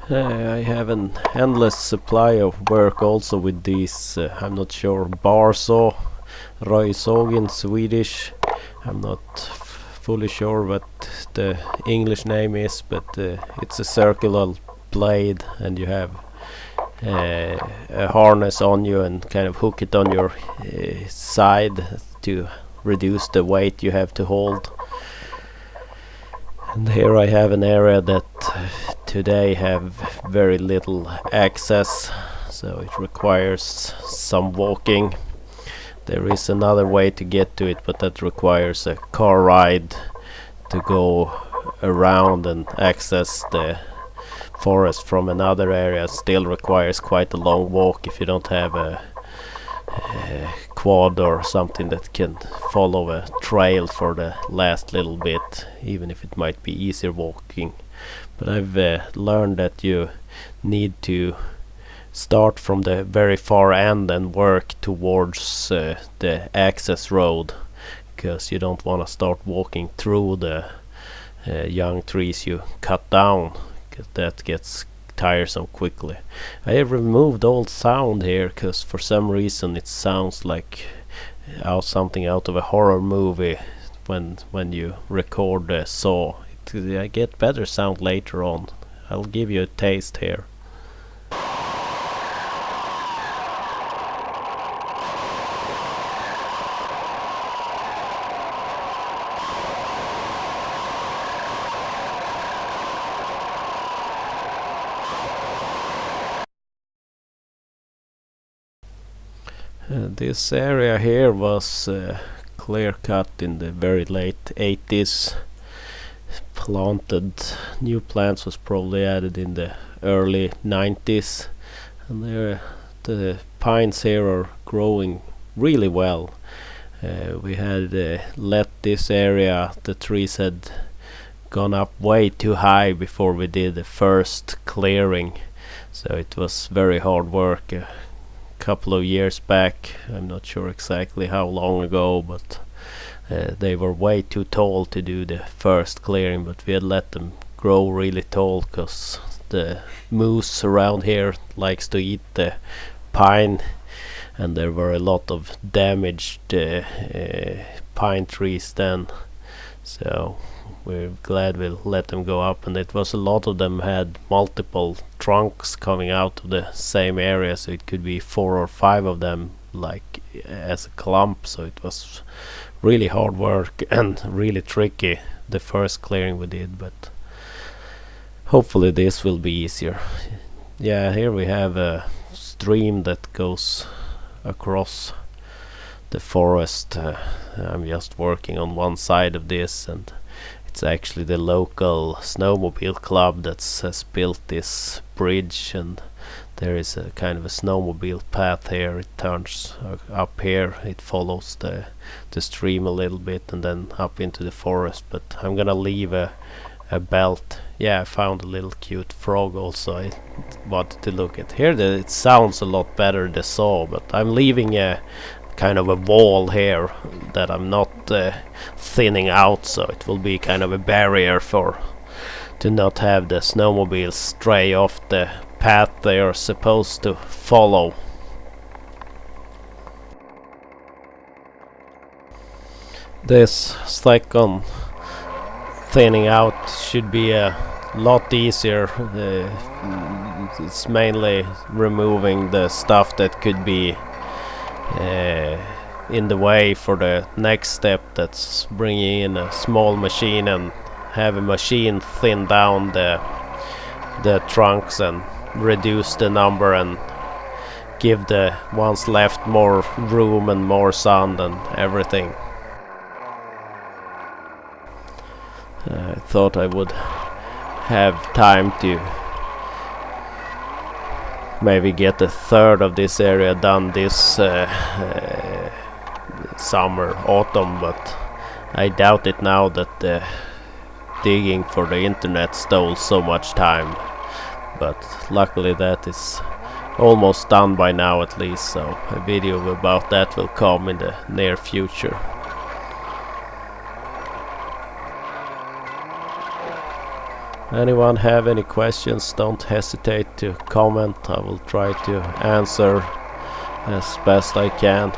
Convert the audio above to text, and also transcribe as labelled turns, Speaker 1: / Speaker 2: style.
Speaker 1: I have an endless supply of work also with these, I'm not sure, bar saw, röjsåg in Swedish. I'm not fully sure what the English name is, but it's a circular blade and you have a harness on you and kind of hook it on your side to reduce the weight you have to hold. And here I have an area that today have very little access, so it requires some walking. There is another way to get to it, but that requires a car ride to go around and access the forest from another area. Still requires quite a long walk if you don't have a quad or something that can follow a trail for the last little bit, even if it might be easier walking. But I've learned that you need to start from the very far end and work towards the access road, because you don't want to start walking through the young trees you cut down, because that gets tiresome quickly. I have removed all sound here because for some reason it sounds like something out of a horror movie when you record the saw. I get better sound later on. I'll give you a taste here. This area here was clear cut in the very late 80s. Planted new plants was probably added in the early 90s, and the pines here are growing really well. We had let this area, the trees had gone up way too high before we did the first clearing, so it was very hard work. Couple of years back, I'm not sure exactly how long ago, but they were way too tall to do the first clearing, but we had let them grow really tall because the moose around here likes to eat the pine, and there were a lot of damaged pine trees then, so we're glad we let them go up. And it was a lot of them had multiple trunks coming out of the same area, so it could be 4 or 5 of them like as a clump, so it was really hard work and really tricky the first clearing we did, but hopefully this will be easier. Yeah, here we have a stream that goes across the forest. I'm just working on one side of this, and it's actually the local snowmobile club that has built this bridge, and there is a kind of a snowmobile path here. It turns up here, it follows the stream a little bit and then up into the forest, but I'm gonna leave a belt. Yeah, I found a little cute frog also I wanted to look at. Here it sounds a lot better, the saw, but I'm leaving a kind of a wall here that I'm not thinning out, so it will be kind of a barrier to not have the snowmobiles stray off the path they are supposed to follow. This second thinning out should be a lot easier. It's mainly removing the stuff that could be in the way for the next step, that's bringing in a small machine and have a machine thin down the trunks and reduce the number and give the ones left more room and more sun and everything. I thought I would have time to maybe get a third of this area done this summer, autumn, but I doubt it now that the digging for the internet stole so much time. But luckily that is almost done by now at least, so a video about that will come in the near future. Anyone have any questions, don't hesitate to comment. I will try to answer as best I can.